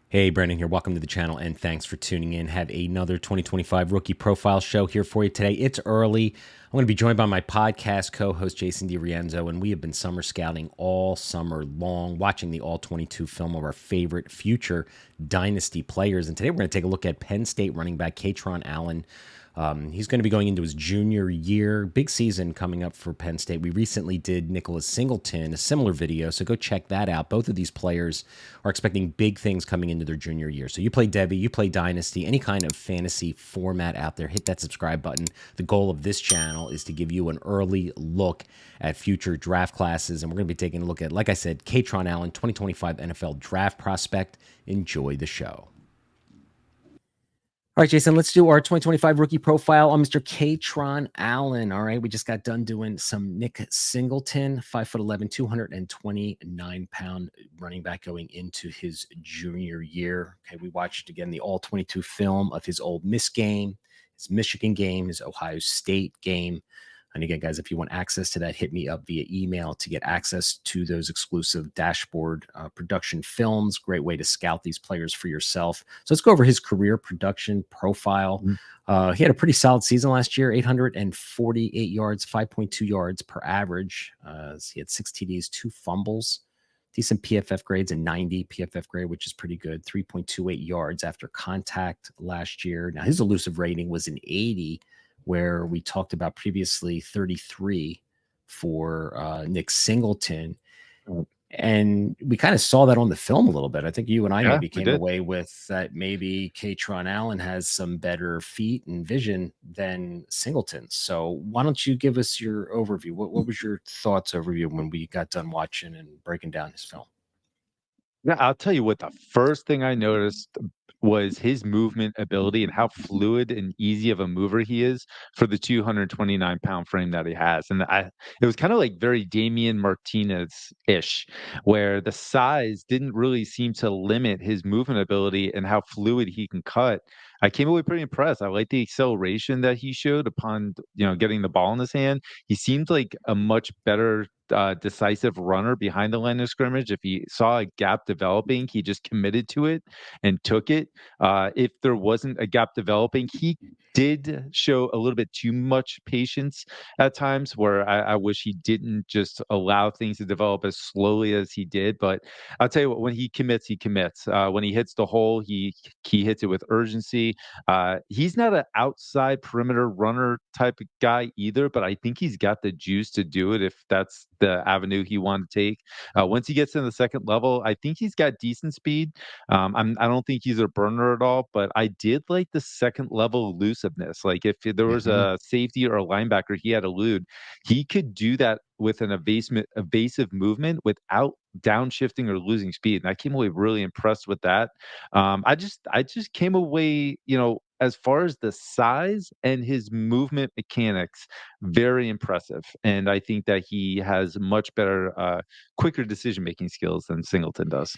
Hey, Brandon here. Welcome to the channel and thanks for tuning in. Have another 2025 rookie profile show here for you today. It's early. I'm going to be joined by my podcast co-host Jason DiRienzo, and we have been summer scouting all summer long, watching the all 22 film of our favorite future Dynasty players. And today we're going to take a look at Penn State running back Kaytron Allen. He's going to be going into his junior year. Big season coming up for Penn State. We recently did Nicholas Singleton, a similar video, so go check that out. Both of these players are expecting big things coming into their junior year. So you play Devy, you play Dynasty, any kind of fantasy format out there, hit that subscribe button. The goal of this channel is to give you an early look at future draft classes, and we're going to be taking a look at, like I said, Kaytron Allen, 2025 NFL draft prospect. Enjoy the show. All right, Jason, let's do our 2025 rookie profile on Mr. Kaytron Allen. All right, we just got done doing some Nick Singleton, 5'11", 229-pound running back going into his junior year. Okay, we watched again the all 22 film of his Ole Miss game, his Michigan game, his Ohio State game. And again, guys, if you want access to that, hit me up via email to get access to those exclusive dashboard production films. Great way to scout these players for yourself. So let's go over his career production profile. He had a pretty solid season last year, 848 yards, 5.2 yards per average. He had 6 TDs, 2 fumbles, decent PFF grades, a 90 PFF grade, which is pretty good, 3.28 yards after contact last year. Now, his elusive rating was an 80, where we talked about previously 33 for Nick Singleton. And we kind of saw that on the film a little bit. I think you and I maybe came away with that maybe Kaytron Allen has some better feet and vision than Singleton. So why don't you give us your overview? What was your thoughts overview when we got done watching and breaking down his film? Yeah, I'll tell you what, the first thing I noticed was his movement ability and how fluid and easy of a mover he is for the 229-pound frame that he has. And it was kind of like very Damian Martinez-ish, where the size didn't really seem to limit his movement ability and how fluid he can cut. I came away pretty impressed. I like the acceleration that he showed upon, getting the ball in his hand. He seemed like a much better decisive runner behind the line of scrimmage. If he saw a gap developing, he just committed to it and took it. If there wasn't a gap developing, he did show a little bit too much patience at times where I wish he didn't just allow things to develop as slowly as he did. But I'll tell you what, when he commits, he commits. When he hits the hole, he hits it with urgency. He's not an outside perimeter runner type of guy either, but I think he's got the juice to do it if that's the avenue he wanted to take. Once he gets in the second level, I think he's got decent speed. I don't think he's a burner at all, but I did like the second level elusiveness. Like if there was a safety or a linebacker he had to elude, he could do that with an evasive movement without downshifting or losing speed. And I came away really impressed with that. I just came away, as far as the size and his movement mechanics, very impressive. And I think that he has much better, quicker decision-making skills than Singleton does.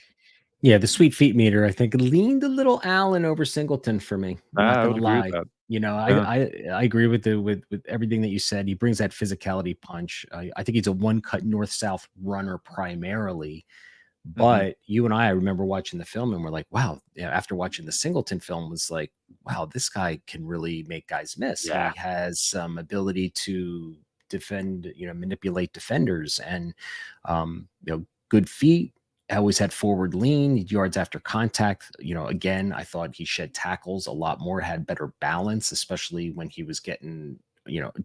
Yeah, the sweet feet meter, I think, leaned a little Allen over Singleton for me. I'm not I gonna would agree with lie. that. You know, Yeah. I agree with with everything that you said. He brings that physicality punch. I think he's a one cut north south runner primarily. Mhm. But you and I remember watching the film and we're like, wow. Yeah, after watching the Singleton film, was like, wow, this guy can really make guys miss. Yeah. He has some ability to defend, manipulate defenders, and good feet. Always had forward lean, yards after contact. Again, I thought he shed tackles a lot more, had better balance, especially when he was getting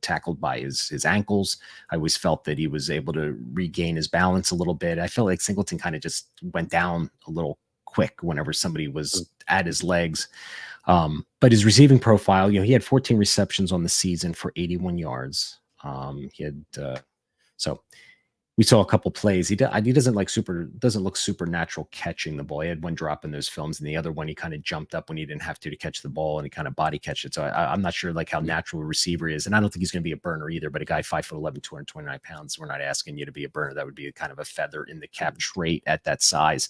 tackled by his ankles. I always felt that he was able to regain his balance a little bit. I felt like Singleton kind of just went down a little quick whenever somebody was at his legs. But his receiving profile, he had 14 receptions on the season for 81 yards. He had so we saw a couple plays. He doesn't look supernatural catching the ball. He had one drop in those films, and the other one he kind of jumped up when he didn't have to catch the ball, and he kind of body catched it. So I'm not sure like how natural a receiver is, and I don't think he's going to be a burner either. But a guy 5'11", 229 pounds, we're not asking you to be a burner. That would be kind of a feather in the cap trait at that size.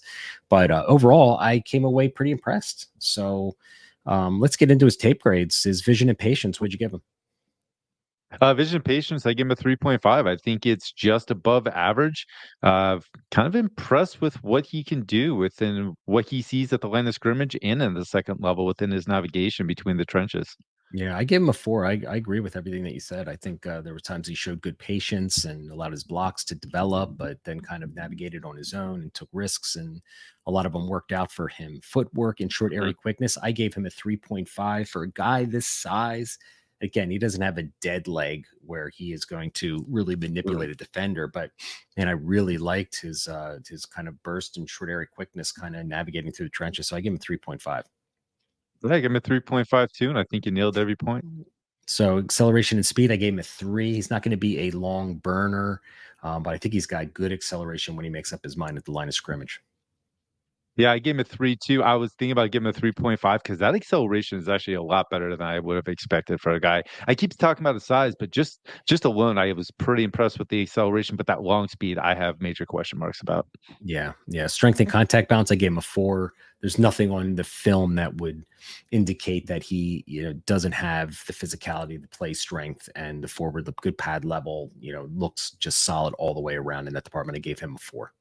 But overall, I came away pretty impressed. So let's get into his tape grades, his vision and patience. What'd you give him? Vision Patience, I give him a 3.5. I think it's just above average. Kind of impressed with what he can do within what he sees at the line of scrimmage and in the second level within his navigation between the trenches. Yeah, I gave him a 4. I agree with everything that you said. I think, there were times he showed good patience and allowed his blocks to develop, but then kind of navigated on his own and took risks, and a lot of them worked out for him. Footwork and short area quickness, I gave him a 3.5 for a guy this size. Again, he doesn't have a dead leg where he is going to really manipulate a defender, but and I really liked his kind of burst and short area quickness kind of navigating through the trenches. So I give him 3.5. Yeah, give him a 3.5 too, and I think you nailed every point. So acceleration and speed, I gave him a 3. He's not going to be a long burner, but I think he's got good acceleration when he makes up his mind at the line of scrimmage. Yeah, I gave him a 3 too. I was thinking about giving him a 3.5 because that acceleration is actually a lot better than I would have expected for a guy. I keep talking about his size, but just alone, I was pretty impressed with the acceleration. But that long speed, I have major question marks about. Yeah, yeah. Strength and contact balance, I gave him a 4. There's nothing on the film that would indicate that he, doesn't have the physicality, the play strength, and the forward, the good pad level. Looks just solid all the way around in that department. I gave him a 4.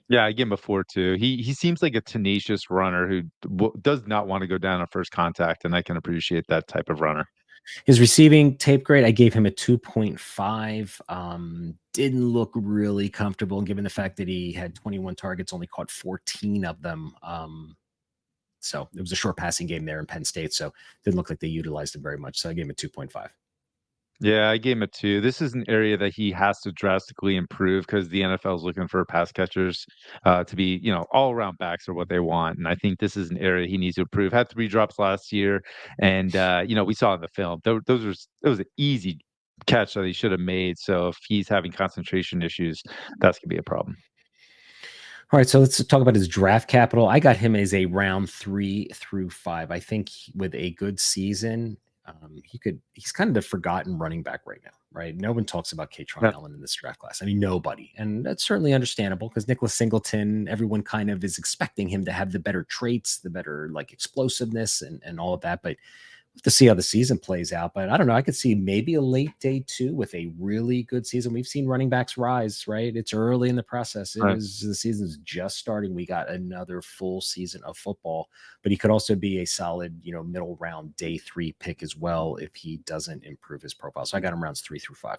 Yeah, I give him a 4 too. He seems like a tenacious runner who does not want to go down on first contact, and I can appreciate that type of runner. His receiving tape grade, I gave him a 2.5. Didn't look really comfortable given the fact that he had 21 targets, only caught 14 of them. So it was a short passing game there in Penn State. So didn't look like they utilized him very much. So I gave him a 2.5. Yeah, I gave him a 2. This is an area that he has to drastically improve because the NFL is looking for pass catchers to be, all around backs are what they want. And I think this is an area he needs to improve. Had 3 drops last year, and we saw in the film it was an easy catch that he should have made. So if he's having concentration issues, that's gonna be a problem. All right, so let's talk about his draft capital. I got him as a round 3 through 5. I think with a good season, he's kind of the forgotten running back right now, right? No one talks about Kaytron Yeah. Allen in this draft class. I mean, nobody. And that's certainly understandable because Nicholas Singleton, everyone kind of is expecting him to have the better traits, the better like explosiveness and all of that. But to see how the season plays out. But I don't know. I could see maybe a late day 2 with a really good season. We've seen running backs rise, right? It's early in the process. Right. The season's just starting. We got another full season of football, but he could also be a solid, middle round day 3 pick as well if he doesn't improve his profile. So I got him rounds 3 through 5.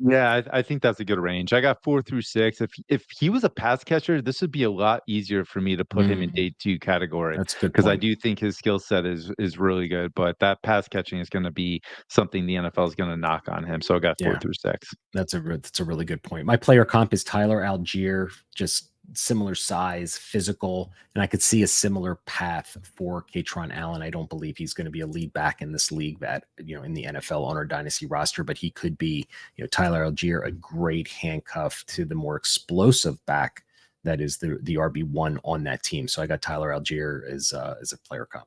Yeah, I think that's a good range. I got 4 through 6. If he was a pass catcher, this would be a lot easier for me to put him in Mm, day 2 category that's a good because I point. do think his skill set is really good, but that pass catching is gonna be something the NFL is gonna knock on him. So I got 4 Yeah. through 6. That's a really good point. My player comp is Tyler Algier, just similar size, physical, and I could see a similar path for Kaytron Allen. I don't believe he's going to be a lead back in this league that, in the NFL on our dynasty roster, but he could be, Tyler Algier, a great handcuff to the more explosive back that is the RB1 on that team. So I got Tyler Algier as a player comp.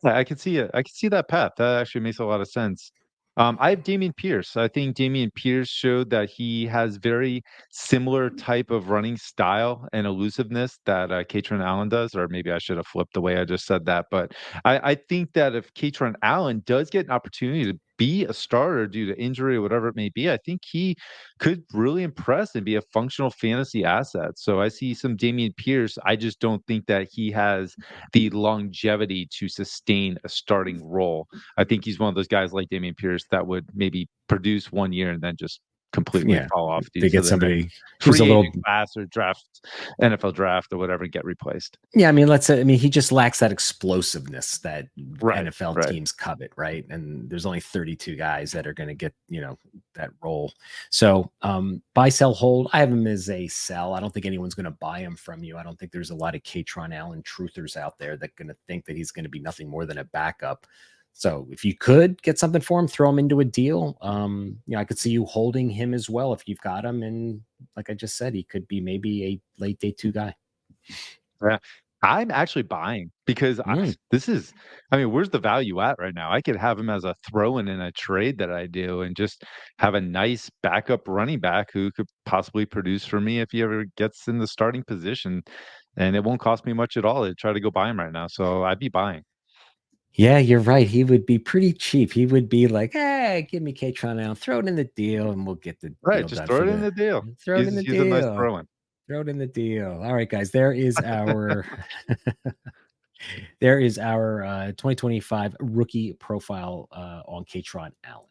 Yeah, I could see it. I could see that path. That actually makes a lot of sense. I have Damian Pierce. I think Damian Pierce showed that he has very similar type of running style and elusiveness that Kaytron Allen does, or maybe I should have flipped the way I just said that. But I think that if Kaytron Allen does get an opportunity to be a starter due to injury or whatever it may be, I think he could really impress and be a functional fantasy asset. So I see some Damian Pierce. I just don't think that he has the longevity to sustain a starting role. I think he's one of those guys like Damian Pierce that would maybe produce 1 year and then just completely Yeah. fall off due They to get the next somebody who's a free agent little class or draft, NFL draft or whatever, and get replaced. Yeah, I mean, let's say, I mean, he just lacks that explosiveness that Right, NFL right. teams covet, right? And there's only 32 guys that are going to get, that role. So, buy, sell, hold. I have him as a sell. I don't think anyone's going to buy him from you. I don't think there's a lot of Kaytron Allen truthers out there that going to think that he's going to be nothing more than a backup. So, if you could get something for him, throw him into a deal. I could see you holding him as well if you've got him. And like I just said, he could be maybe a late day 2 guy. Yeah. I'm actually buying because Mm. I mean, where's the value at right now? I could have him as a throw-in in a trade that I do and just have a nice backup running back who could possibly produce for me if he ever gets in the starting position. And it won't cost me much at all to try to go buy him right now. So I'd be buying. Yeah, you're right. He would be pretty cheap. He would be like, "Hey, give me Kaytron now. Throw it in the deal, and we'll get the Right, deal just done throw for it in the the deal. throw it in the He's a nice deal. throw-in. Throw it in the deal." All right, guys. There is our 2025 rookie profile on Kaytron Allen.